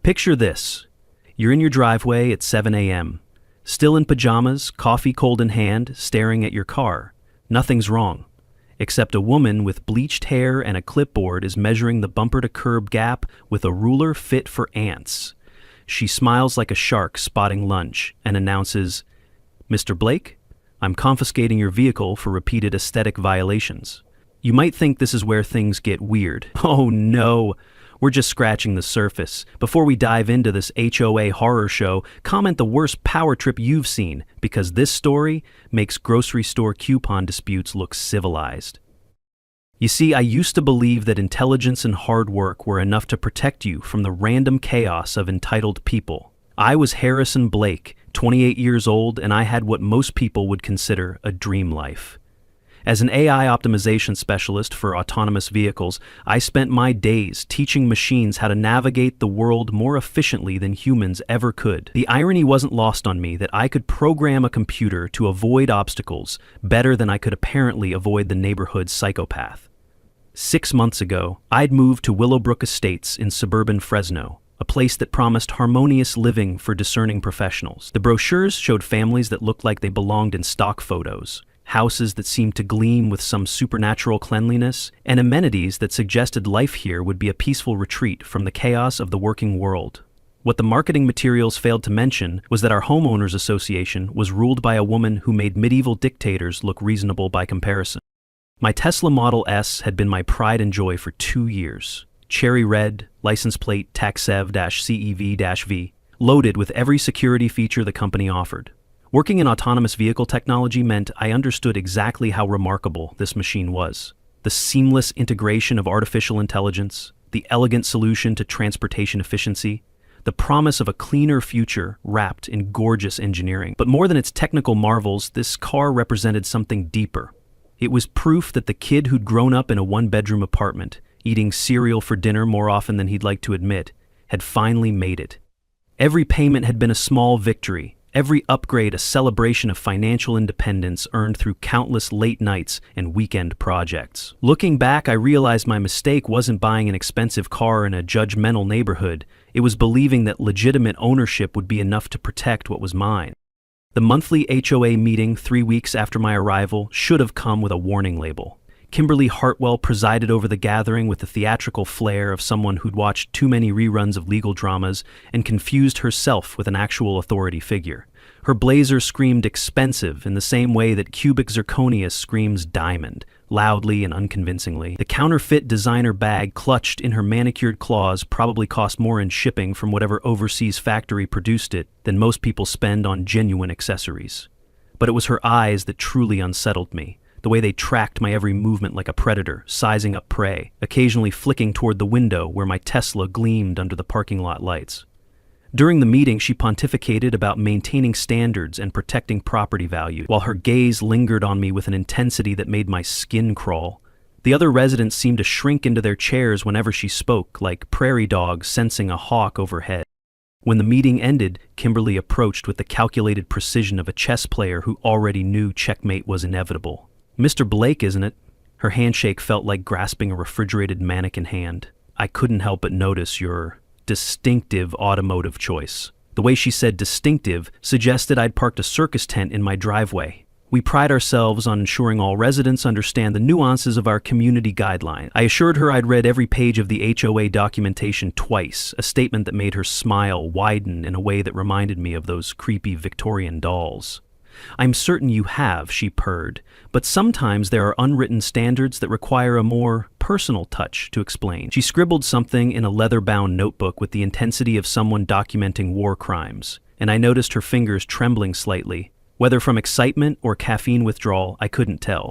Picture this. You're in your driveway at 7 a.m., still in pajamas, coffee cold in hand, staring at your car. Nothing's wrong, except a woman with bleached hair and a clipboard is measuring the bumper-to-curb gap with a ruler fit for ants. She smiles like a shark spotting lunch and announces, "Mr. Blake, I'm confiscating your vehicle for repeated aesthetic violations." You might think this is where things get weird. Oh no! We're just scratching the surface. Before we dive into this HOA horror show, comment the worst power trip you've seen, because this story makes grocery store coupon disputes look civilized. You see, I used to believe that intelligence and hard work were enough to protect you from the random chaos of entitled people. I was Harrison Blake, 28 years old, and I had what most people would consider a dream life. As an AI optimization specialist for autonomous vehicles, I spent my days teaching machines how to navigate the world more efficiently than humans ever could. The irony wasn't lost on me that I could program a computer to avoid obstacles better than I could apparently avoid the neighborhood psychopath. 6 months ago, I'd moved to Willowbrook Estates in suburban Fresno, a place that promised harmonious living for discerning professionals. The brochures showed families that looked like they belonged in stock photos, houses that seemed to gleam with some supernatural cleanliness, and amenities that suggested life here would be a peaceful retreat from the chaos of the working world. What the marketing materials failed to mention was that our homeowners association was ruled by a woman who made medieval dictators look reasonable by comparison. My Tesla Model S had been my pride and joy for 2 years. Cherry red, license plate TAXEV-CEV-V, loaded with every security feature the company offered. Working in autonomous vehicle technology meant I understood exactly how remarkable this machine was. The seamless integration of artificial intelligence, the elegant solution to transportation efficiency, the promise of a cleaner future wrapped in gorgeous engineering. But more than its technical marvels, this car represented something deeper. It was proof that the kid who'd grown up in a one-bedroom apartment, eating cereal for dinner more often than he'd like to admit, had finally made it. Every payment had been a small victory. Every upgrade a celebration of financial independence earned through countless late nights and weekend projects. Looking back, I realized my mistake wasn't buying an expensive car in a judgmental neighborhood. It was believing that legitimate ownership would be enough to protect what was mine. The monthly HOA meeting 3 weeks after my arrival should have come with a warning label. Kimberly Hartwell presided over the gathering with the theatrical flair of someone who'd watched too many reruns of legal dramas and confused herself with an actual authority figure. Her blazer screamed expensive in the same way that cubic zirconia screams diamond, loudly and unconvincingly. The counterfeit designer bag clutched in her manicured claws probably cost more in shipping from whatever overseas factory produced it than most people spend on genuine accessories. But it was her eyes that truly unsettled me. The way they tracked my every movement like a predator, sizing up prey, occasionally flicking toward the window where my Tesla gleamed under the parking lot lights. During the meeting, she pontificated about maintaining standards and protecting property value, while her gaze lingered on me with an intensity that made my skin crawl. The other residents seemed to shrink into their chairs whenever she spoke, like prairie dogs sensing a hawk overhead. When the meeting ended, Kimberly approached with the calculated precision of a chess player who already knew checkmate was inevitable. "Mr. Blake, isn't it?" Her handshake felt like grasping a refrigerated mannequin hand. "I couldn't help but notice your distinctive automotive choice." The way she said distinctive suggested I'd parked a circus tent in my driveway. We pride ourselves on ensuring all residents understand the nuances of our community guideline. I assured her I'd read every page of the HOA documentation twice, a statement that made her smile widen in a way that reminded me of those creepy Victorian dolls. "I'm certain you have," she purred, "but sometimes there are unwritten standards that require a more personal touch to explain." She scribbled something in a leather-bound notebook with the intensity of someone documenting war crimes, and I noticed her fingers trembling slightly. Whether from excitement or caffeine withdrawal, I couldn't tell.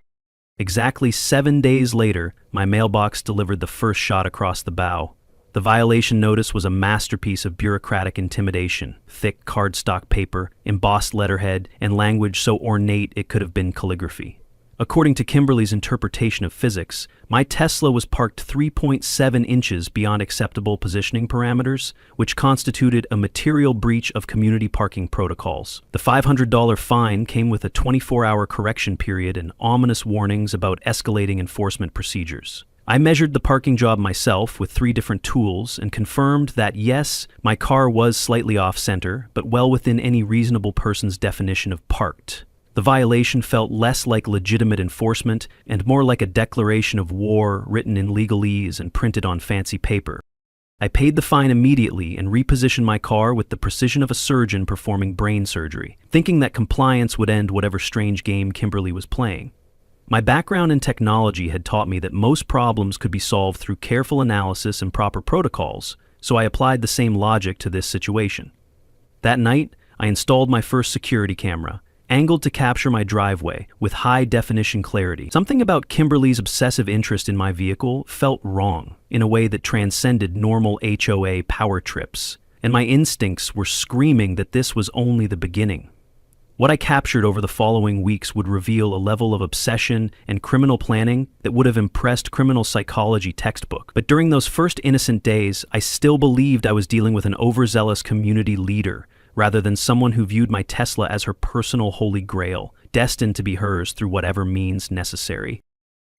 Exactly 7 days later, my mailbox delivered the first shot across the bow. The violation notice was a masterpiece of bureaucratic intimidation, thick cardstock paper, embossed letterhead, and language so ornate it could have been calligraphy. According to Kimberly's interpretation of physics, my Tesla was parked 3.7 inches beyond acceptable positioning parameters, which constituted a material breach of community parking protocols. The $500 fine came with a 24-hour correction period and ominous warnings about escalating enforcement procedures. I measured the parking job myself with 3 different tools and confirmed that yes, my car was slightly off-center, but well within any reasonable person's definition of parked. The violation felt less like legitimate enforcement and more like a declaration of war written in legalese and printed on fancy paper. I paid the fine immediately and repositioned my car with the precision of a surgeon performing brain surgery, thinking that compliance would end whatever strange game Kimberly was playing. My background in technology had taught me that most problems could be solved through careful analysis and proper protocols, so I applied the same logic to this situation. That night, I installed my first security camera, angled to capture my driveway with high-definition clarity. Something about Kimberly's obsessive interest in my vehicle felt wrong, in a way that transcended normal HOA power trips, and my instincts were screaming that this was only the beginning. What I captured over the following weeks would reveal a level of obsession and criminal planning that would have impressed criminal psychology textbook. But during those first innocent days, I still believed I was dealing with an overzealous community leader, rather than someone who viewed my Tesla as her personal holy grail, destined to be hers through whatever means necessary.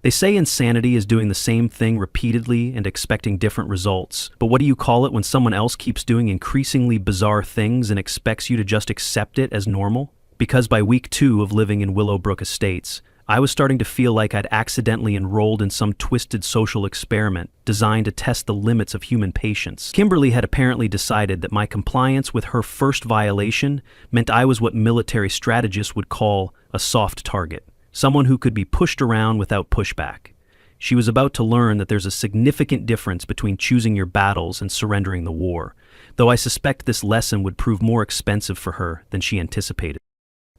They say insanity is doing the same thing repeatedly and expecting different results, but what do you call it when someone else keeps doing increasingly bizarre things and expects you to just accept it as normal? Because by week 2 of living in Willowbrook Estates, I was starting to feel like I'd accidentally enrolled in some twisted social experiment designed to test the limits of human patience. Kimberly had apparently decided that my compliance with her first violation meant I was what military strategists would call a soft target, someone who could be pushed around without pushback. She was about to learn that there's a significant difference between choosing your battles and surrendering the war, though I suspect this lesson would prove more expensive for her than she anticipated.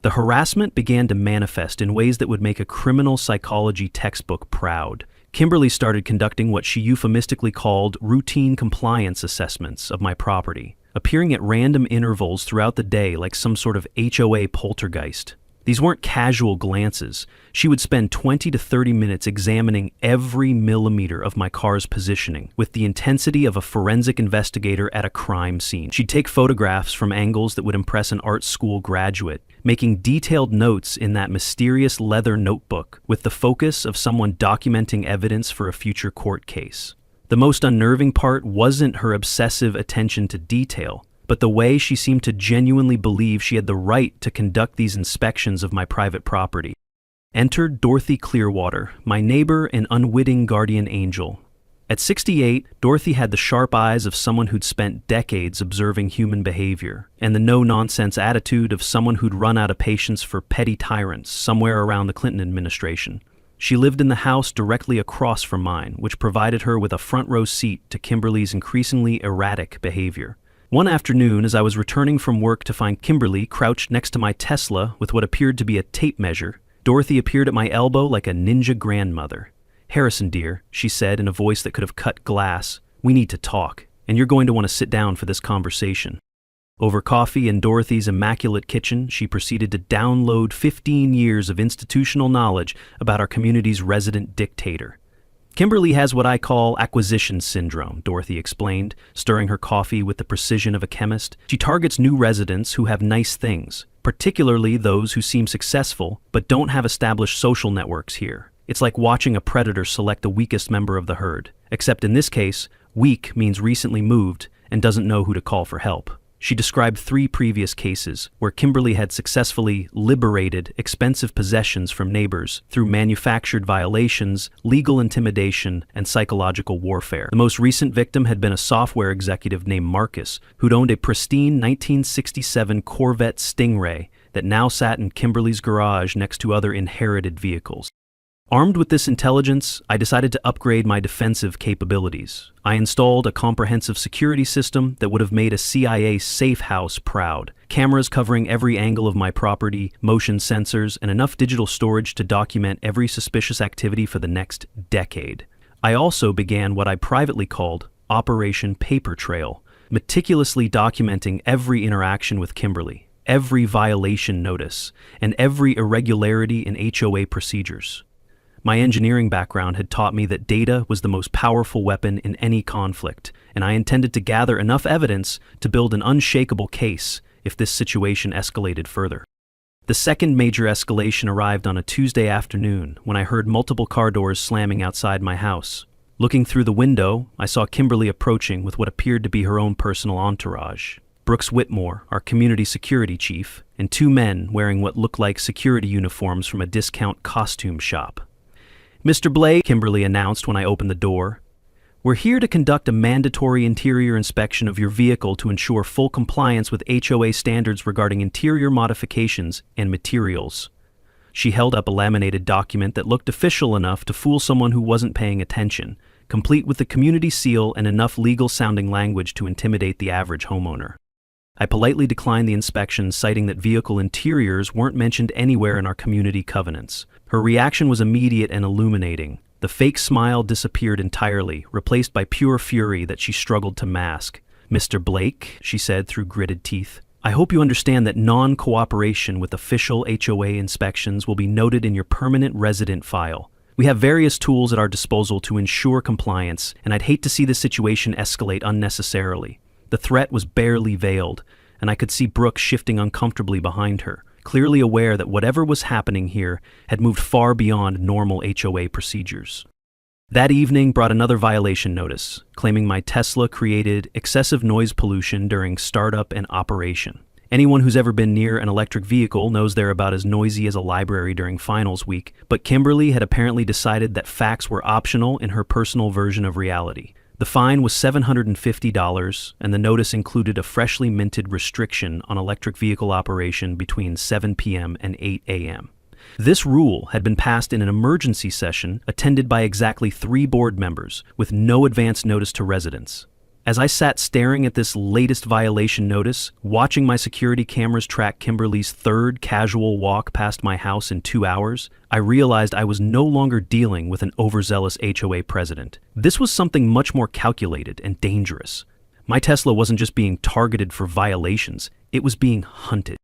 The harassment began to manifest in ways that would make a criminal psychology textbook proud. Kimberly started conducting what she euphemistically called routine compliance assessments of my property, appearing at random intervals throughout the day like some sort of HOA poltergeist. These weren't casual glances. She would spend 20 to 30 minutes examining every millimeter of my car's positioning with the intensity of a forensic investigator at a crime scene. She'd take photographs from angles that would impress an art school graduate, making detailed notes in that mysterious leather notebook with the focus of someone documenting evidence for a future court case. The most unnerving part wasn't her obsessive attention to detail, but the way she seemed to genuinely believe she had the right to conduct these inspections of my private property. Entered Dorothy Clearwater, my neighbor and unwitting guardian angel. At 68, Dorothy had the sharp eyes of someone who'd spent decades observing human behavior, and the no-nonsense attitude of someone who'd run out of patience for petty tyrants somewhere around the Clinton administration. She lived in the house directly across from mine, which provided her with a front-row seat to Kimberly's increasingly erratic behavior. One afternoon, as I was returning from work to find Kimberly crouched next to my Tesla with what appeared to be a tape measure, Dorothy appeared at my elbow like a ninja grandmother. "Harrison, dear," she said in a voice that could have cut glass, "we need to talk, and you're going to want to sit down for this conversation." Over coffee in Dorothy's immaculate kitchen, she proceeded to download 15 years of institutional knowledge about our community's resident dictator. "Kimberly has what I call acquisition syndrome," Dorothy explained, stirring her coffee with the precision of a chemist. "She targets new residents who have nice things, particularly those who seem successful but don't have established social networks here. It's like watching a predator select the weakest member of the herd, except in this case, weak means recently moved and doesn't know who to call for help." She described 3 previous cases where Kimberly had successfully liberated expensive possessions from neighbors through manufactured violations, legal intimidation, and psychological warfare. The most recent victim had been a software executive named Marcus, who'd owned a pristine 1967 Corvette Stingray that now sat in Kimberly's garage next to other inherited vehicles. Armed with this intelligence, I decided to upgrade my defensive capabilities. I installed a comprehensive security system that would have made a CIA safe house proud. Cameras covering every angle of my property, motion sensors, and enough digital storage to document every suspicious activity for the next decade. I also began what I privately called Operation Paper Trail, meticulously documenting every interaction with Kimberly, every violation notice, and every irregularity in HOA procedures. My engineering background had taught me that data was the most powerful weapon in any conflict, and I intended to gather enough evidence to build an unshakable case if this situation escalated further. The second major escalation arrived on a Tuesday afternoon when I heard multiple car doors slamming outside my house. Looking through the window, I saw Kimberly approaching with what appeared to be her own personal entourage. Brooks Whitmore, our community security chief, and two men wearing what looked like security uniforms from a discount costume shop. "Mr. Blake," Kimberly announced when I opened the door, "we're here to conduct a mandatory interior inspection of your vehicle to ensure full compliance with HOA standards regarding interior modifications and materials." She held up a laminated document that looked official enough to fool someone who wasn't paying attention, complete with the community seal and enough legal-sounding language to intimidate the average homeowner. I politely declined the inspection, citing that vehicle interiors weren't mentioned anywhere in our community covenants. Her reaction was immediate and illuminating. The fake smile disappeared entirely, replaced by pure fury that she struggled to mask. "Mr. Blake," she said through gritted teeth, "I hope you understand that non-cooperation with official HOA inspections will be noted in your permanent resident file. We have various tools at our disposal to ensure compliance, and I'd hate to see the situation escalate unnecessarily." The threat was barely veiled, and I could see Brooke shifting uncomfortably behind her, clearly aware that whatever was happening here had moved far beyond normal HOA procedures. That evening brought another violation notice, claiming my Tesla created excessive noise pollution during startup and operation. Anyone who's ever been near an electric vehicle knows they're about as noisy as a library during finals week, but Kimberly had apparently decided that facts were optional in her personal version of reality. The fine was $750, and the notice included a freshly minted restriction on electric vehicle operation between 7 p.m. and 8 a.m. This rule had been passed in an emergency session attended by exactly 3 board members, with no advance notice to residents. As I sat staring at this latest violation notice, watching my security cameras track Kimberly's third casual walk past my house in 2 hours, I realized I was no longer dealing with an overzealous HOA president. This was something much more calculated and dangerous. My Tesla wasn't just being targeted for violations, it was being hunted.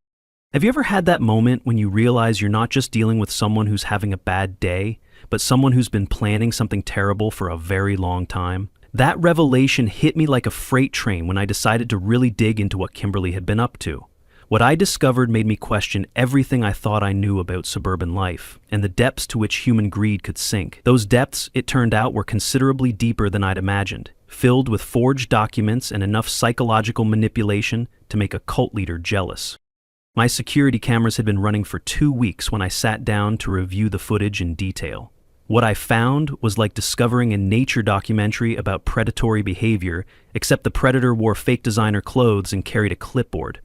Have you ever had that moment when you realize you're not just dealing with someone who's having a bad day, but someone who's been planning something terrible for a very long time? That revelation hit me like a freight train when I decided to really dig into what Kimberly had been up to. What I discovered made me question everything I thought I knew about suburban life, and the depths to which human greed could sink. Those depths, it turned out, were considerably deeper than I'd imagined, filled with forged documents and enough psychological manipulation to make a cult leader jealous. My security cameras had been running for 2 weeks when I sat down to review the footage in detail. What I found was like discovering a nature documentary about predatory behavior, except the predator wore fake designer clothes and carried a clipboard.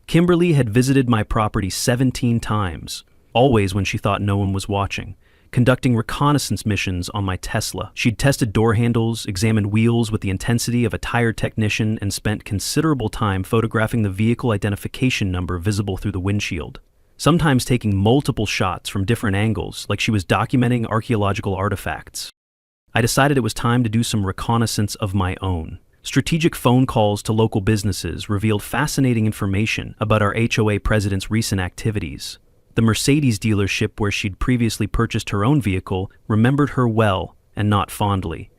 Kimberly had visited my property 17 times, always when she thought no one was watching, conducting reconnaissance missions on my Tesla. She'd tested door handles, examined wheels with the intensity of a tire technician, and spent considerable time photographing the vehicle identification number visible through the windshield. Sometimes taking multiple shots from different angles, like she was documenting archaeological artifacts. I decided it was time to do some reconnaissance of my own. Strategic phone calls to local businesses revealed fascinating information about our HOA president's recent activities. The Mercedes dealership where she'd previously purchased her own vehicle remembered her well and not fondly.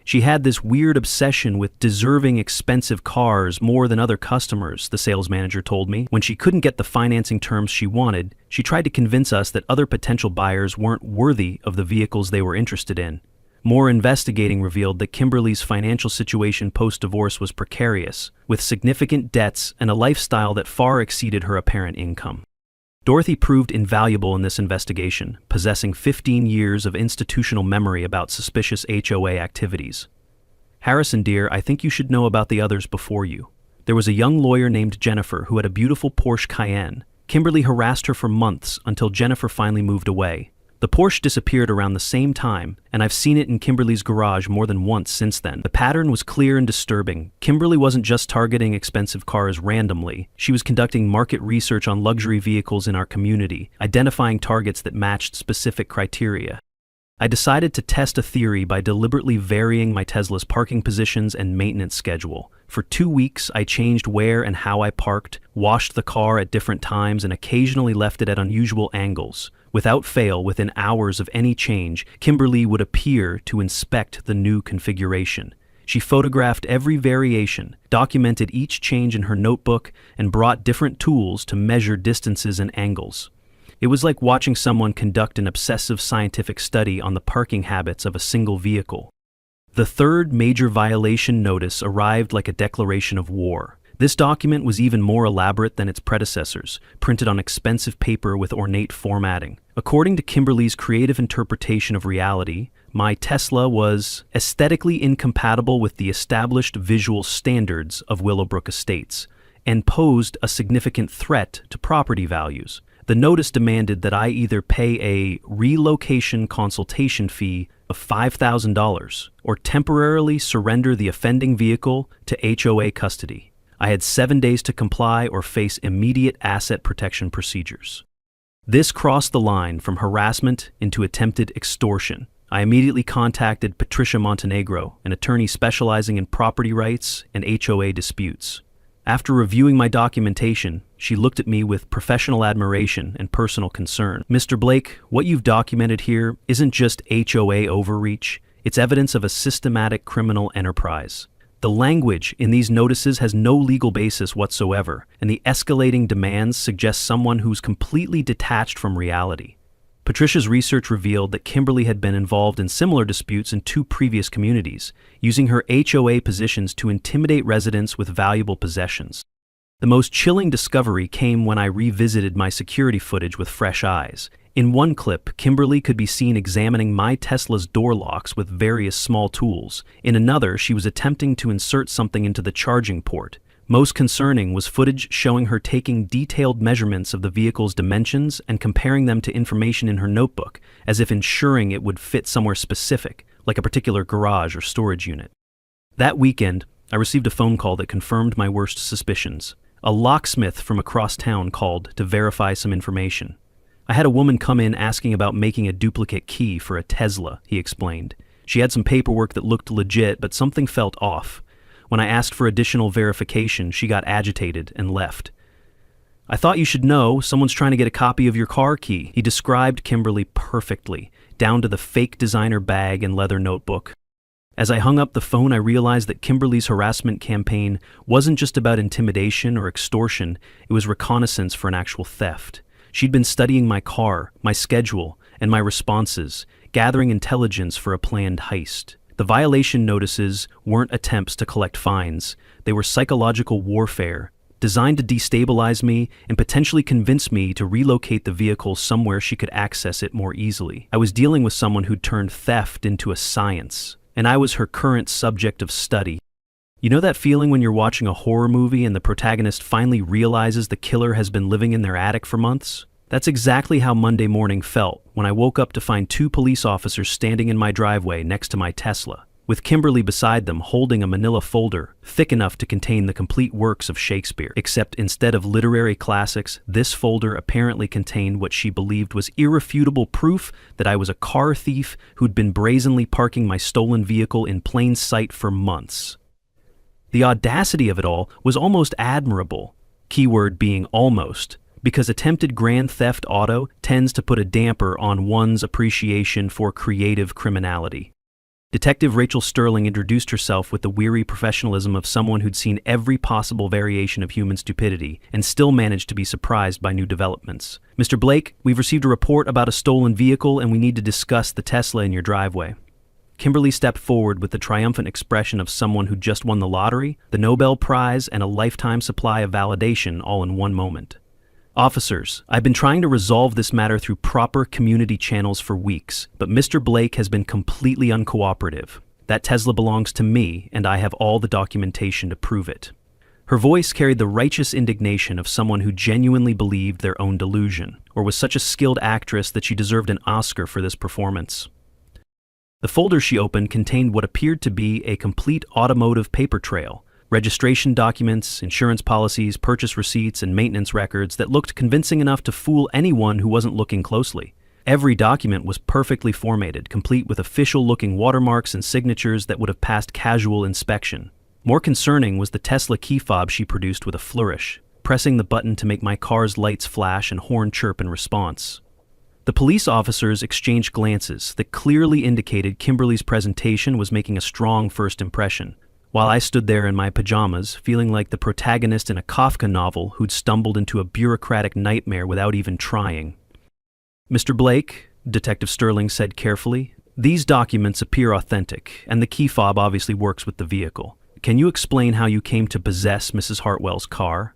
She had this weird obsession with deserving expensive cars more than other customers, the sales manager told me. When she couldn't get the financing terms she wanted, she tried to convince us that other potential buyers weren't worthy of the vehicles they were interested in. More investigating revealed that Kimberly's financial situation post-divorce was precarious, with significant debts and a lifestyle that far exceeded her apparent income. Dorothy proved invaluable in this investigation, possessing 15 years of institutional memory about suspicious HOA activities. "Harrison, dear, I think you should know about the others before you. There was a young lawyer named Jennifer who had a beautiful Porsche Cayenne. Kimberly harassed her for months until Jennifer finally moved away. The Porsche disappeared around the same time, and I've seen it in Kimberly's garage more than once since then. The pattern was clear and disturbing. Kimberly wasn't just targeting expensive cars randomly. She was conducting market research on luxury vehicles in our community, identifying targets that matched specific criteria. I decided to test a theory by deliberately varying my Tesla's parking positions and maintenance schedule. For 2 weeks, I changed where and how I parked, washed the car at different times, and occasionally left it at unusual angles. Without fail, within hours of any change, Kimberly would appear to inspect the new configuration. She photographed every variation, documented each change in her notebook, and brought different tools to measure distances and angles. It was like watching someone conduct an obsessive scientific study on the parking habits of a single vehicle. The third major violation notice arrived like a declaration of war. This document was even more elaborate than its predecessors, printed on expensive paper with ornate formatting. According to Kimberly's creative interpretation of reality, my Tesla was aesthetically incompatible with the established visual standards of Willowbrook Estates and posed a significant threat to property values. The notice demanded that I either pay a relocation consultation fee of $5,000 or temporarily surrender the offending vehicle to HOA custody. I had 7 days to comply or face immediate asset protection procedures. This crossed the line from harassment into attempted extortion. I immediately contacted Patricia Montenegro, an attorney specializing in property rights and HOA disputes. After reviewing my documentation, she looked at me with professional admiration and personal concern. "Mr. Blake, what you've documented here isn't just HOA overreach, it's evidence of a systematic criminal enterprise. The language in these notices has no legal basis whatsoever, and the escalating demands suggest someone who's completely detached from reality." Patricia's research revealed that Kimberly had been involved in similar disputes in 2 previous communities, using her HOA positions to intimidate residents with valuable possessions. The most chilling discovery came when I revisited my security footage with fresh eyes. In one clip, Kimberly could be seen examining my Tesla's door locks with various small tools. In another, she was attempting to insert something into the charging port. Most concerning was footage showing her taking detailed measurements of the vehicle's dimensions and comparing them to information in her notebook, as if ensuring it would fit somewhere specific, like a particular garage or storage unit. That weekend, I received a phone call that confirmed my worst suspicions. A locksmith from across town called to verify some information. "I had a woman come in asking about making a duplicate key for a Tesla," he explained. "She had some paperwork that looked legit, but something felt off. When I asked for additional verification, she got agitated and left. I thought you should know, someone's trying to get a copy of your car key." He described Kimberly perfectly, down to the fake designer bag and leather notebook. As I hung up the phone, I realized that Kimberly's harassment campaign wasn't just about intimidation or extortion, it was reconnaissance for an actual theft. She'd been studying my car, my schedule, and my responses, gathering intelligence for a planned heist. The violation notices weren't attempts to collect fines. They were psychological warfare, designed to destabilize me and potentially convince me to relocate the vehicle somewhere she could access it more easily. I was dealing with someone who'd turned theft into a science, and I was her current subject of study. You know that feeling when you're watching a horror movie and the protagonist finally realizes the killer has been living in their attic for months? That's exactly how Monday morning felt when I woke up to find 2 police officers standing in my driveway next to my Tesla, with Kimberly beside them holding a manila folder thick enough to contain the complete works of Shakespeare. Except instead of literary classics, this folder apparently contained what she believed was irrefutable proof that I was a car thief who'd been brazenly parking my stolen vehicle in plain sight for months. The audacity of it all was almost admirable, keyword being almost, because attempted grand theft auto tends to put a damper on one's appreciation for creative criminality. Detective Rachel Sterling introduced herself with the weary professionalism of someone who'd seen every possible variation of human stupidity and still managed to be surprised by new developments. "Mr. Blake, we've received a report about a stolen vehicle and we need to discuss the Tesla in your driveway." Kimberly stepped forward with the triumphant expression of someone who just won the lottery, the Nobel Prize, and a lifetime supply of validation all in one moment. "Officers, I've been trying to resolve this matter through proper community channels for weeks, but Mr. Blake has been completely uncooperative. That Tesla belongs to me, and I have all the documentation to prove it." Her voice carried the righteous indignation of someone who genuinely believed their own delusion, or was such a skilled actress that she deserved an Oscar for this performance. The folder she opened contained what appeared to be a complete automotive paper trail. Registration documents, insurance policies, purchase receipts, and maintenance records that looked convincing enough to fool anyone who wasn't looking closely. Every document was perfectly formatted, complete with official-looking watermarks and signatures that would have passed casual inspection. More concerning was the Tesla key fob she produced with a flourish, pressing the button to make my car's lights flash and horn chirp in response. The police officers exchanged glances that clearly indicated Kimberly's presentation was making a strong first impression, while I stood there in my pajamas, feeling like the protagonist in a Kafka novel who'd stumbled into a bureaucratic nightmare without even trying. "Mr. Blake," Detective Sterling said carefully, These documents appear authentic, and the key fob obviously works with the vehicle. Can you explain how you came to possess Mrs. Hartwell's car?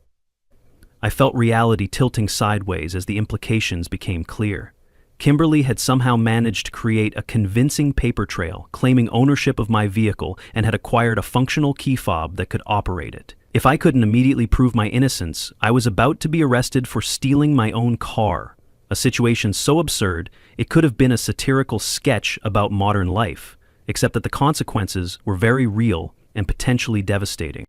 I felt reality tilting sideways as the implications became clear. Kimberly had somehow managed to create a convincing paper trail claiming ownership of my vehicle and had acquired a functional key fob that could operate it. If I couldn't immediately prove my innocence, I was about to be arrested for stealing my own car. A situation so absurd, it could have been a satirical sketch about modern life, except that the consequences were very real and potentially devastating.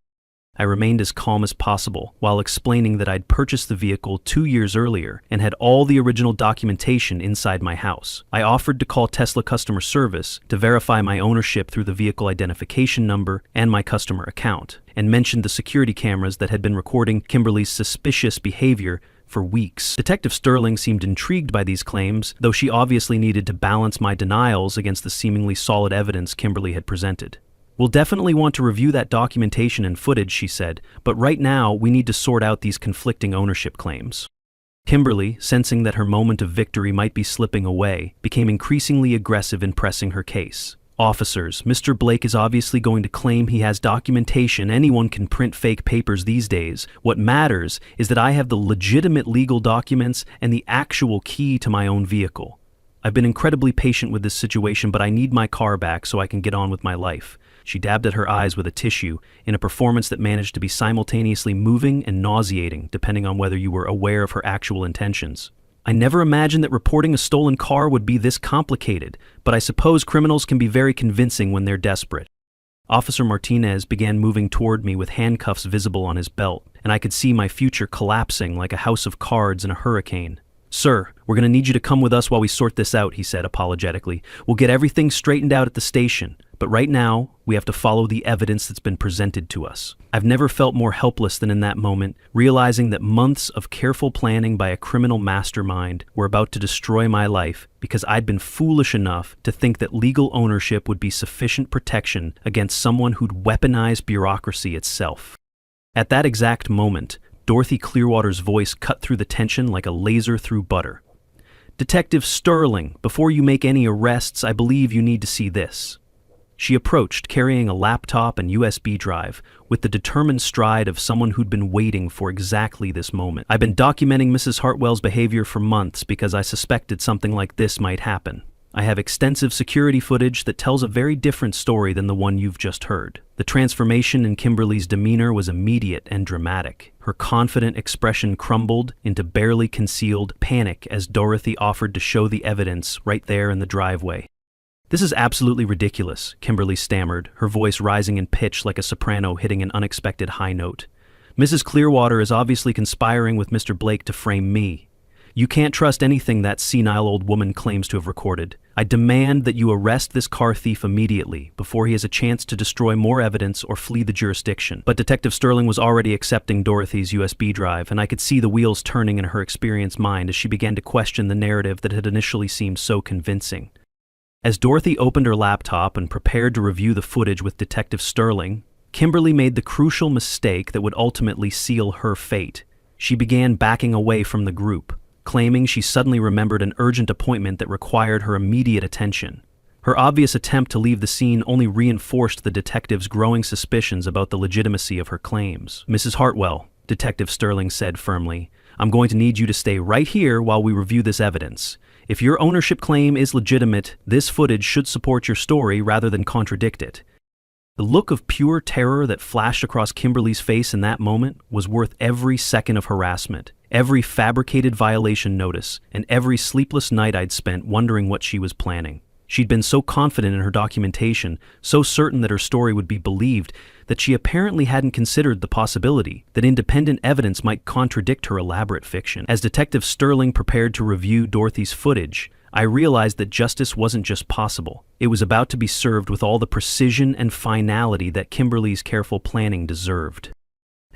I remained as calm as possible while explaining that I'd purchased the vehicle 2 years earlier and had all the original documentation inside my house. I offered to call Tesla customer service to verify my ownership through the vehicle identification number and my customer account, and mentioned the security cameras that had been recording Kimberly's suspicious behavior for weeks. Detective Sterling seemed intrigued by these claims, though she obviously needed to balance my denials against the seemingly solid evidence Kimberly had presented. "We'll definitely want to review that documentation and footage," she said, "but right now we need to sort out these conflicting ownership claims." Kimberly, sensing that her moment of victory might be slipping away, became increasingly aggressive in pressing her case. "Officers, Mr. Blake is obviously going to claim he has documentation. Anyone can print fake papers these days. What matters is that I have the legitimate legal documents and the actual key to my own vehicle. I've been incredibly patient with this situation, but I need my car back so I can get on with my life." She dabbed at her eyes with a tissue in a performance that managed to be simultaneously moving and nauseating, depending on whether you were aware of her actual intentions. "I never imagined that reporting a stolen car would be this complicated, but I suppose criminals can be very convincing when they're desperate." Officer Martinez began moving toward me with handcuffs visible on his belt, and I could see my future collapsing like a house of cards in a hurricane. "Sir, we're going to need you to come with us while we sort this out," he said apologetically. "We'll get everything straightened out at the station, but right now, we have to follow the evidence that's been presented to us." I've never felt more helpless than in that moment, realizing that months of careful planning by a criminal mastermind were about to destroy my life because I'd been foolish enough to think that legal ownership would be sufficient protection against someone who'd weaponized bureaucracy itself. At that exact moment, Dorothy Clearwater's voice cut through the tension like a laser through butter. "Detective Sterling, before you make any arrests, I believe you need to see this." She approached, carrying a laptop and USB drive, with the determined stride of someone who'd been waiting for exactly this moment. "I've been documenting Mrs. Hartwell's behavior for months because I suspected something like this might happen. I have extensive security footage that tells a very different story than the one you've just heard." The transformation in Kimberly's demeanor was immediate and dramatic. Her confident expression crumbled into barely concealed panic as Dorothy offered to show the evidence right there in the driveway. "This is absolutely ridiculous," Kimberly stammered, her voice rising in pitch like a soprano hitting an unexpected high note. "Mrs. Clearwater is obviously conspiring with Mr. Blake to frame me. You can't trust anything that senile old woman claims to have recorded. I demand that you arrest this car thief immediately before he has a chance to destroy more evidence or flee the jurisdiction." But Detective Sterling was already accepting Dorothy's USB drive, and I could see the wheels turning in her experienced mind as she began to question the narrative that had initially seemed so convincing. As Dorothy opened her laptop and prepared to review the footage with Detective Sterling, Kimberly made the crucial mistake that would ultimately seal her fate. She began backing away from the group, claiming she suddenly remembered an urgent appointment that required her immediate attention. Her obvious attempt to leave the scene only reinforced the detective's growing suspicions about the legitimacy of her claims. "Mrs. Hartwell," Detective Sterling said firmly, "I'm going to need you to stay right here while we review this evidence. If your ownership claim is legitimate, this footage should support your story rather than contradict it." The look of pure terror that flashed across Kimberly's face in that moment was worth every second of harassment, every fabricated violation notice, and every sleepless night I'd spent wondering what she was planning. She'd been so confident in her documentation, so certain that her story would be believed, that she apparently hadn't considered the possibility that independent evidence might contradict her elaborate fiction. As Detective Sterling prepared to review Dorothy's footage, I realized that justice wasn't just possible. It was about to be served with all the precision and finality that Kimberly's careful planning deserved.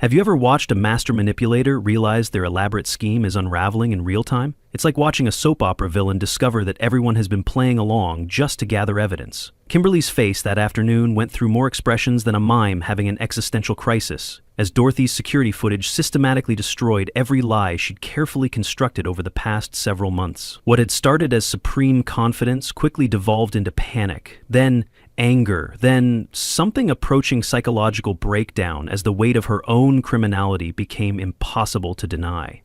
Have you ever watched a master manipulator realize their elaborate scheme is unraveling in real time? It's like watching a soap opera villain discover that everyone has been playing along just to gather evidence. Kimberly's face that afternoon went through more expressions than a mime having an existential crisis, as Dorothy's security footage systematically destroyed every lie she'd carefully constructed over the past several months. What had started as supreme confidence quickly devolved into panic, then anger, then something approaching psychological breakdown as the weight of her own criminality became impossible to deny.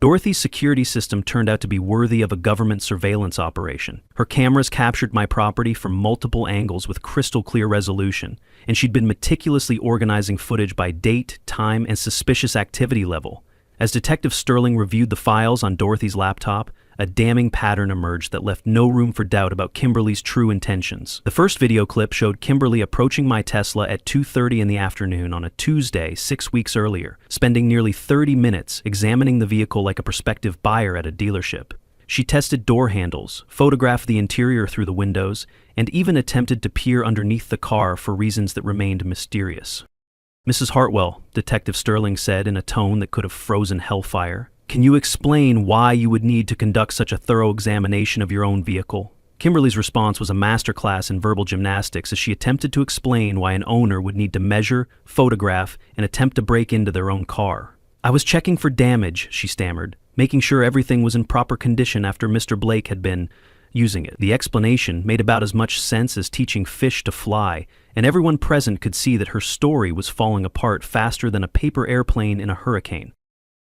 Dorothy's security system turned out to be worthy of a government surveillance operation. Her cameras captured my property from multiple angles with crystal clear resolution, and she'd been meticulously organizing footage by date, time, and suspicious activity level. As Detective Sterling reviewed the files on Dorothy's laptop, a damning pattern emerged that left no room for doubt about Kimberly's true intentions. The first video clip showed Kimberly approaching my Tesla at 2:30 in the afternoon on a Tuesday 6 weeks earlier, spending nearly 30 minutes examining the vehicle like a prospective buyer at a dealership. She tested door handles, photographed the interior through the windows, and even attempted to peer underneath the car for reasons that remained mysterious. "Mrs. Hartwell," Detective Sterling said in a tone that could have frozen hellfire, "can you explain why you would need to conduct such a thorough examination of your own vehicle?" Kimberly's response was a masterclass in verbal gymnastics as she attempted to explain why an owner would need to measure, photograph, and attempt to break into their own car. "I was checking for damage," she stammered, making sure everything was in proper condition after Mr. Blake had been using it. The explanation made about as much sense as teaching fish to fly, and everyone present could see that her story was falling apart faster than a paper airplane in a hurricane.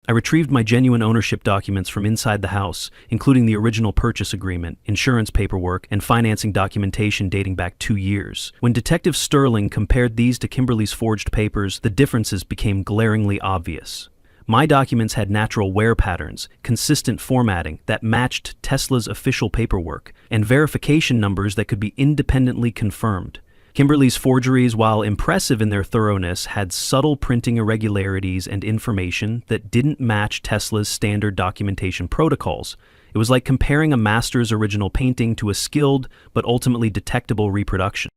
I retrieved my genuine ownership documents from inside the house, including the original purchase agreement, insurance paperwork, and financing documentation dating back 2 years. When Detective Sterling compared these to Kimberly's forged papers, the differences became glaringly obvious. My documents had natural wear patterns, consistent formatting that matched Tesla's official paperwork, and verification numbers that could be independently confirmed. Kimberly's forgeries, while impressive in their thoroughness, had subtle printing irregularities and information that didn't match Tesla's standard documentation protocols. It was like comparing a master's original painting to a skilled but ultimately detectable reproduction.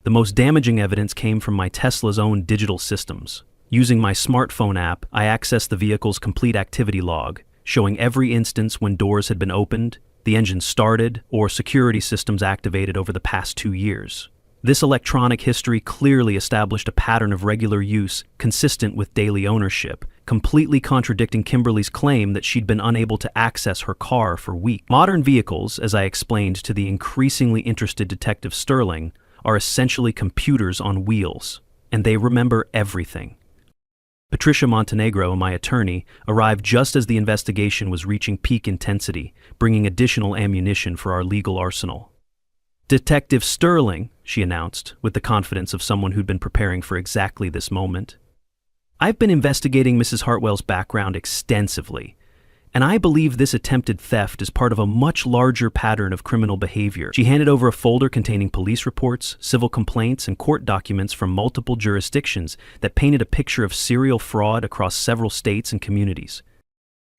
The most damaging evidence came from my Tesla's own digital systems. Using my smartphone app, I accessed the vehicle's complete activity log, showing every instance when doors had been opened, the engine started, or security systems activated over the past 2 years. This electronic history clearly established a pattern of regular use consistent with daily ownership, completely contradicting Kimberly's claim that she'd been unable to access her car for weeks. Modern vehicles, as I explained to the increasingly interested Detective Sterling, are essentially computers on wheels, and they remember everything. Patricia Montenegro, my attorney, arrived just as the investigation was reaching peak intensity, bringing additional ammunition for our legal arsenal. "Detective Sterling," she announced, with the confidence of someone who'd been preparing for exactly this moment. "I've been investigating Mrs. Hartwell's background extensively, and I believe this attempted theft is part of a much larger pattern of criminal behavior." She handed over a folder containing police reports, civil complaints, and court documents from multiple jurisdictions that painted a picture of serial fraud across several states and communities.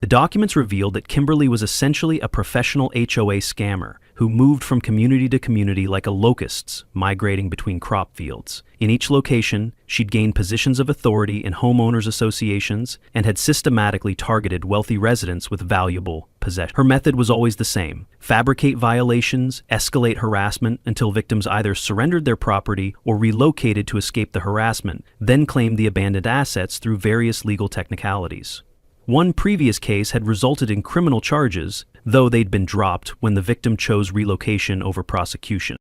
The documents revealed that Kimberly was essentially a professional HOA scammer who moved from community to community like a locust, migrating between crop fields. In each location, she'd gained positions of authority in homeowners associations and had systematically targeted wealthy residents with valuable possessions. Her method was always the same: fabricate violations, escalate harassment until victims either surrendered their property or relocated to escape the harassment, then claimed the abandoned assets through various legal technicalities. One previous case had resulted in criminal charges, though they'd been dropped when the victim chose relocation over prosecution.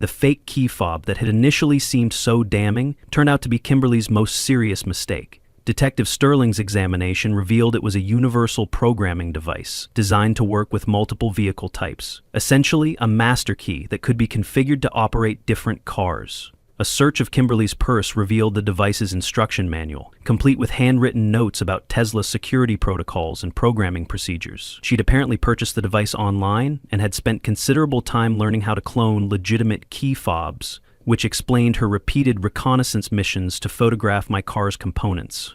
The fake key fob that had initially seemed so damning turned out to be Kimberly's most serious mistake. Detective Sterling's examination revealed it was a universal programming device designed to work with multiple vehicle types, essentially a master key that could be configured to operate different cars. A search of Kimberly's purse revealed the device's instruction manual, complete with handwritten notes about Tesla's security protocols and programming procedures. She'd apparently purchased the device online and had spent considerable time learning how to clone legitimate key fobs, which explained her repeated reconnaissance missions to photograph my car's components.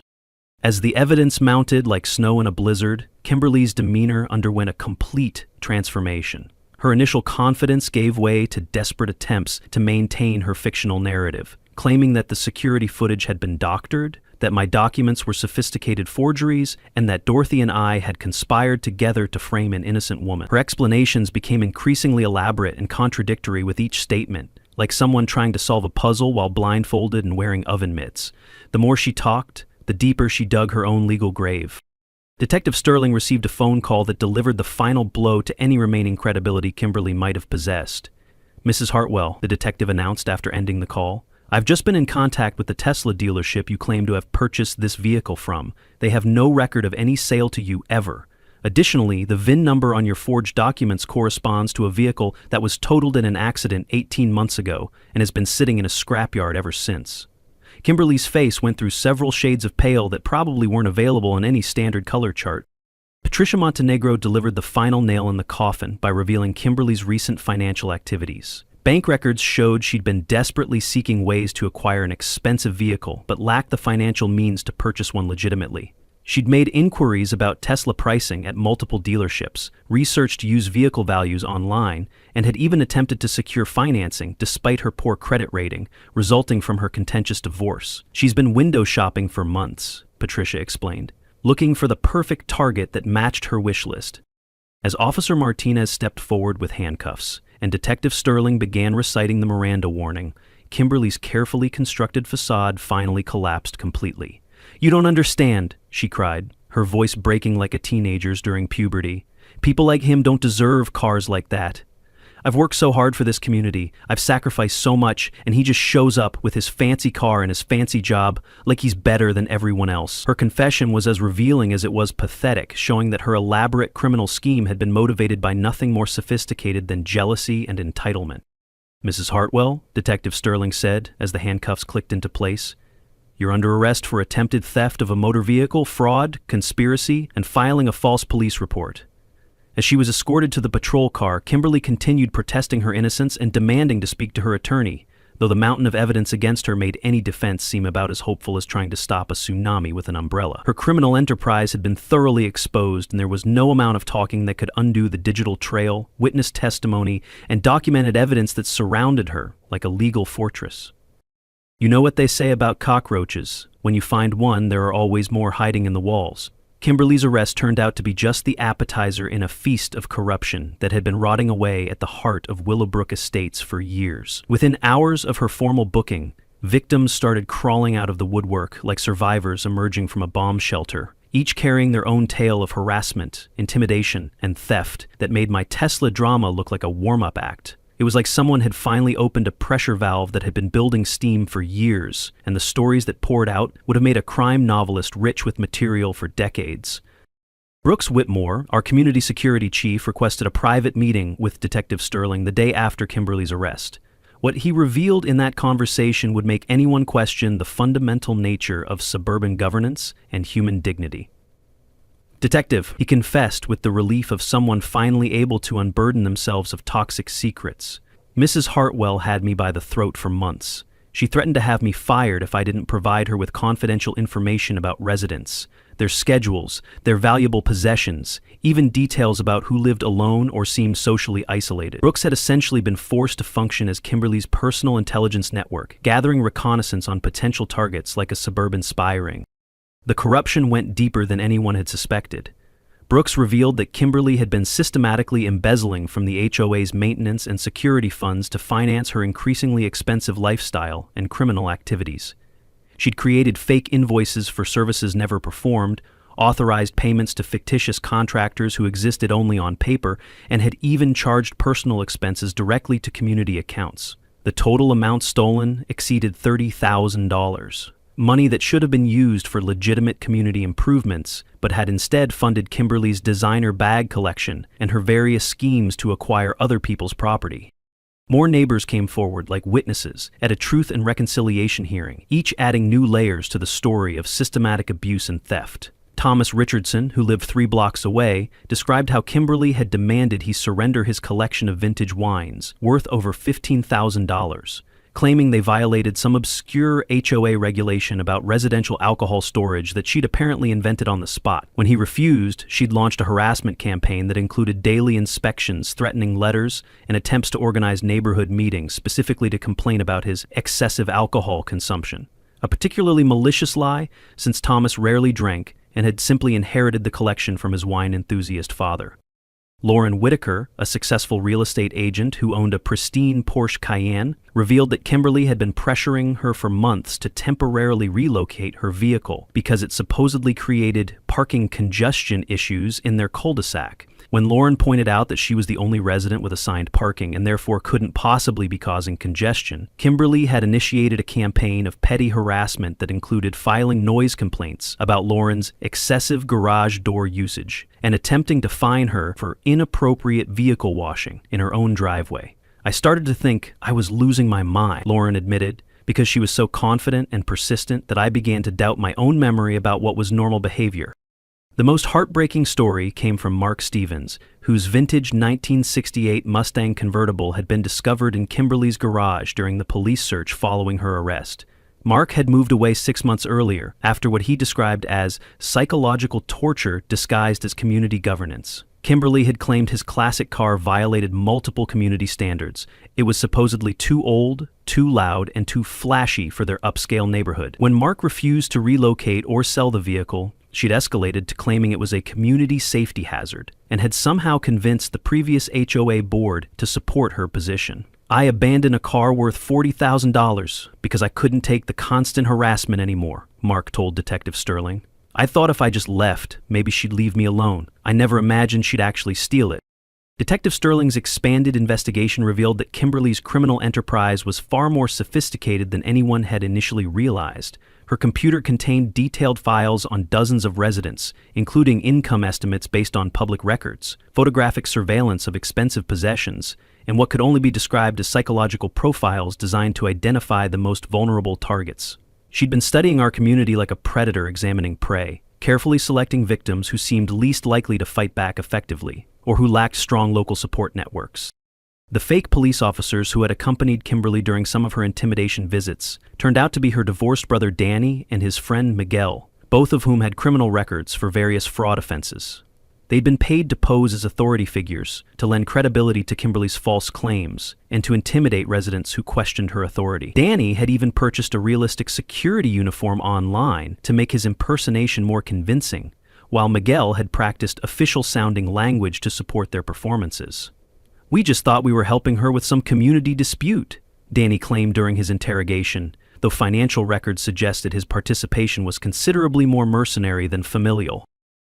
As the evidence mounted like snow in a blizzard, Kimberly's demeanor underwent a complete transformation. Her initial confidence gave way to desperate attempts to maintain her fictional narrative, claiming that the security footage had been doctored, that my documents were sophisticated forgeries, and that Dorothy and I had conspired together to frame an innocent woman. Her explanations became increasingly elaborate and contradictory with each statement, like someone trying to solve a puzzle while blindfolded and wearing oven mitts. The more she talked, the deeper she dug her own legal grave. Detective Sterling received a phone call that delivered the final blow to any remaining credibility Kimberly might have possessed. "Mrs. Hartwell," the detective announced after ending the call, "I've just been in contact with the Tesla dealership you claim to have purchased this vehicle from. They have no record of any sale to you ever. Additionally, the VIN number on your forged documents corresponds to a vehicle that was totaled in an accident 18 months ago and has been sitting in a scrapyard ever since." Kimberly's face went through several shades of pale that probably weren't available on any standard color chart. Patricia Montenegro delivered the final nail in the coffin by revealing Kimberly's recent financial activities. Bank records showed she'd been desperately seeking ways to acquire an expensive vehicle, but lacked the financial means to purchase one legitimately. She'd made inquiries about Tesla pricing at multiple dealerships, researched used vehicle values online, and had even attempted to secure financing despite her poor credit rating, resulting from her contentious divorce. "She's been window shopping for months," Patricia explained, "looking for the perfect target that matched her wish list." As Officer Martinez stepped forward with handcuffs, and Detective Sterling began reciting the Miranda warning, Kimberly's carefully constructed facade finally collapsed completely. "You don't understand," she cried, her voice breaking like a teenager's during puberty. "People like him don't deserve cars like that. I've worked so hard for this community, I've sacrificed so much, and he just shows up with his fancy car and his fancy job like he's better than everyone else." Her confession was as revealing as it was pathetic, showing that her elaborate criminal scheme had been motivated by nothing more sophisticated than jealousy and entitlement. "Mrs. Hartwell," Detective Sterling said as the handcuffs clicked into place, "you're under arrest for attempted theft of a motor vehicle, fraud, conspiracy, and filing a false police report." As she was escorted to the patrol car, Kimberly continued protesting her innocence and demanding to speak to her attorney, though the mountain of evidence against her made any defense seem about as hopeful as trying to stop a tsunami with an umbrella. Her criminal enterprise had been thoroughly exposed, and there was no amount of talking that could undo the digital trail, witness testimony, and documented evidence that surrounded her like a legal fortress. "You know what they say about cockroaches. When you find one, there are always more hiding in the walls." Kimberly's arrest turned out to be just the appetizer in a feast of corruption that had been rotting away at the heart of Willowbrook Estates for years. Within hours of her formal booking, victims started crawling out of the woodwork like survivors emerging from a bomb shelter, each carrying their own tale of harassment, intimidation, and theft that made my Tesla drama look like a warm-up act. It was like someone had finally opened a pressure valve that had been building steam for years, and the stories that poured out would have made a crime novelist rich with material for decades. Brooks Whitmore, our community security chief, requested a private meeting with Detective Sterling the day after Kimberly's arrest. What he revealed in that conversation would make anyone question the fundamental nature of suburban governance and human dignity. "Detective," he confessed with the relief of someone finally able to unburden themselves of toxic secrets, "Mrs. Hartwell had me by the throat for months. She threatened to have me fired if I didn't provide her with confidential information about residents, their schedules, their valuable possessions, even details about who lived alone or seemed socially isolated." Brooks had essentially been forced to function as Kimberly's personal intelligence network, gathering reconnaissance on potential targets like a suburban spy ring. The corruption went deeper than anyone had suspected. Brooks revealed that Kimberly had been systematically embezzling from the HOA's maintenance and security funds to finance her increasingly expensive lifestyle and criminal activities. She'd created fake invoices for services never performed, authorized payments to fictitious contractors who existed only on paper, and had even charged personal expenses directly to community accounts. The total amount stolen exceeded $30,000. Money that should have been used for legitimate community improvements, but had instead funded Kimberly's designer bag collection and her various schemes to acquire other people's property. More neighbors came forward like witnesses at a Truth and Reconciliation hearing, each adding new layers to the story of systematic abuse and theft. Thomas Richardson, who lived 3 blocks away, described how Kimberly had demanded he surrender his collection of vintage wines, worth over $15,000, claiming they violated some obscure HOA regulation about residential alcohol storage that she'd apparently invented on the spot. When he refused, she'd launched a harassment campaign that included daily inspections, threatening letters, and attempts to organize neighborhood meetings specifically to complain about his excessive alcohol consumption. A particularly malicious lie, since Thomas rarely drank and had simply inherited the collection from his wine enthusiast father. Lauren Whitaker, a successful real estate agent who owned a pristine Porsche Cayenne, revealed that Kimberly had been pressuring her for months to temporarily relocate her vehicle because it supposedly created parking congestion issues in their cul-de-sac. When Lauren pointed out that she was the only resident with assigned parking and therefore couldn't possibly be causing congestion, Kimberly had initiated a campaign of petty harassment that included filing noise complaints about Lauren's excessive garage door usage and attempting to fine her for inappropriate vehicle washing in her own driveway. "I started to think I was losing my mind," Lauren admitted, because she was so confident and persistent that I began to doubt my own memory about what was normal behavior. The most heartbreaking story came from Mark Stevens, whose vintage 1968 Mustang convertible had been discovered in Kimberly's garage during the police search following her arrest. Mark had moved away 6 months earlier after what he described as psychological torture disguised as community governance. Kimberly had claimed his classic car violated multiple community standards. It was supposedly too old, too loud, and too flashy for their upscale neighborhood. When Mark refused to relocate or sell the vehicle, she'd escalated to claiming it was a community safety hazard and had somehow convinced the previous HOA board to support her position. "I abandoned a car worth $40,000 because I couldn't take the constant harassment anymore," Mark told Detective Sterling. "I thought if I just left, maybe she'd leave me alone. I never imagined she'd actually steal it." Detective Sterling's expanded investigation revealed that Kimberly's criminal enterprise was far more sophisticated than anyone had initially realized. Her computer contained detailed files on dozens of residents, including income estimates based on public records, photographic surveillance of expensive possessions, and what could only be described as psychological profiles designed to identify the most vulnerable targets. She'd been studying our community like a predator examining prey, carefully selecting victims who seemed least likely to fight back effectively, or who lacked strong local support networks. The fake police officers who had accompanied Kimberly during some of her intimidation visits turned out to be her divorced brother Danny and his friend Miguel, both of whom had criminal records for various fraud offenses. They'd been paid to pose as authority figures, to lend credibility to Kimberly's false claims, and to intimidate residents who questioned her authority. Danny had even purchased a realistic security uniform online to make his impersonation more convincing, while Miguel had practiced official-sounding language to support their performances. "We just thought we were helping her with some community dispute," Danny claimed during his interrogation, though financial records suggested his participation was considerably more mercenary than familial.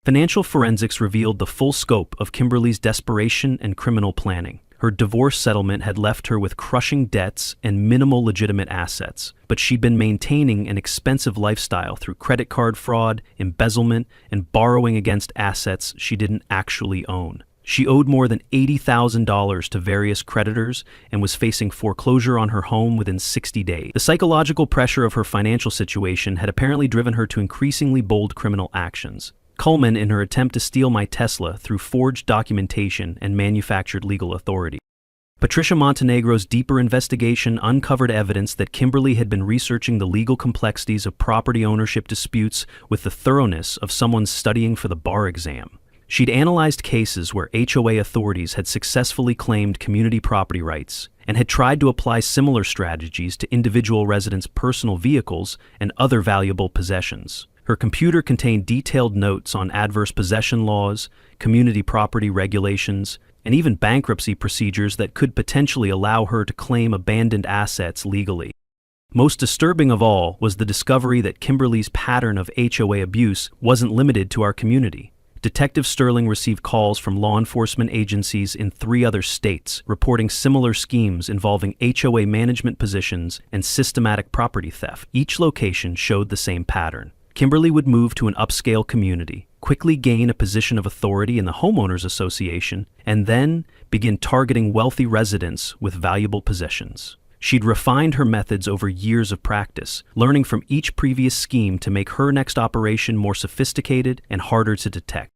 Financial forensics revealed the full scope of Kimberly's desperation and criminal planning. Her divorce settlement had left her with crushing debts and minimal legitimate assets, but she'd been maintaining an expensive lifestyle through credit card fraud, embezzlement, and borrowing against assets she didn't actually own. She owed more than $80,000 to various creditors and was facing foreclosure on her home within 60 days. The psychological pressure of her financial situation had apparently driven her to increasingly bold criminal actions, culminating in her attempt to steal my Tesla through forged documentation and manufactured legal authority. Patricia Montenegro's deeper investigation uncovered evidence that Kimberly had been researching the legal complexities of property ownership disputes with the thoroughness of someone studying for the bar exam. She'd analyzed cases where HOA authorities had successfully claimed community property rights and had tried to apply similar strategies to individual residents' personal vehicles and other valuable possessions. Her computer contained detailed notes on adverse possession laws, community property regulations, and even bankruptcy procedures that could potentially allow her to claim abandoned assets legally. Most disturbing of all was the discovery that Kimberly's pattern of HOA abuse wasn't limited to our community. Detective Sterling received calls from law enforcement agencies in 3 other states reporting similar schemes involving HOA management positions and systematic property theft. Each location showed the same pattern. Kimberly would move to an upscale community, quickly gain a position of authority in the homeowners association, and then begin targeting wealthy residents with valuable possessions. She'd refined her methods over years of practice, learning from each previous scheme to make her next operation more sophisticated and harder to detect.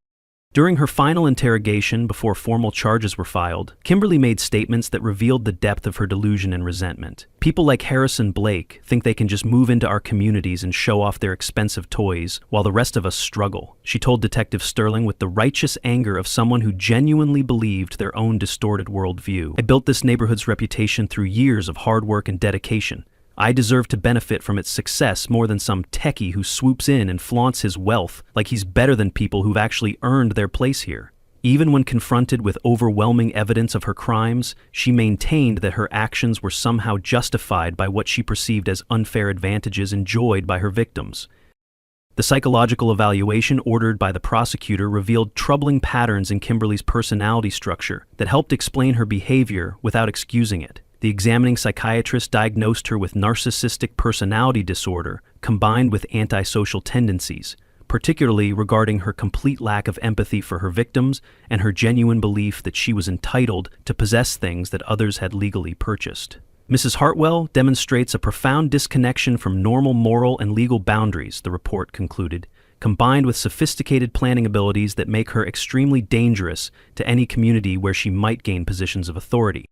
During her final interrogation before formal charges were filed, Kimberly made statements that revealed the depth of her delusion and resentment. "People like Harrison Blake think they can just move into our communities and show off their expensive toys, while the rest of us struggle," she told Detective Sterling with the righteous anger of someone who genuinely believed their own distorted worldview. "I built this neighborhood's reputation through years of hard work and dedication. I deserve to benefit from its success more than some techie who swoops in and flaunts his wealth like he's better than people who've actually earned their place here. Even when confronted with overwhelming evidence of her crimes, she maintained that her actions were somehow justified by what she perceived as unfair advantages enjoyed by her victims. The psychological evaluation ordered by the prosecutor revealed troubling patterns in Kimberly's personality structure that helped explain her behavior without excusing it. The examining psychiatrist diagnosed her with narcissistic personality disorder combined with antisocial tendencies, particularly regarding her complete lack of empathy for her victims and her genuine belief that she was entitled to possess things that others had legally purchased. Mrs. Hartwell demonstrates a profound disconnection from normal moral and legal boundaries, the report concluded, combined with sophisticated planning abilities that make her extremely dangerous to any community where she might gain positions of authority.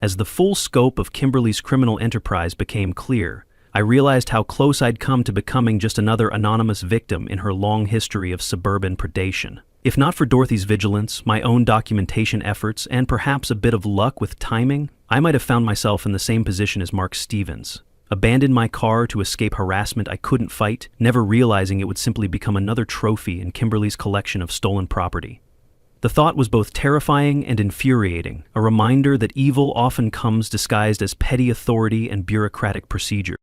As the full scope of Kimberly's criminal enterprise became clear, I realized how close I'd come to becoming just another anonymous victim in her long history of suburban predation. If not for Dorothy's vigilance, my own documentation efforts, and perhaps a bit of luck with timing, I might have found myself in the same position as Mark Stevens. Abandoned my car to escape harassment I couldn't fight, never realizing it would simply become another trophy in Kimberly's collection of stolen property. The thought was both terrifying and infuriating, a reminder that evil often comes disguised as petty authority and bureaucratic procedure.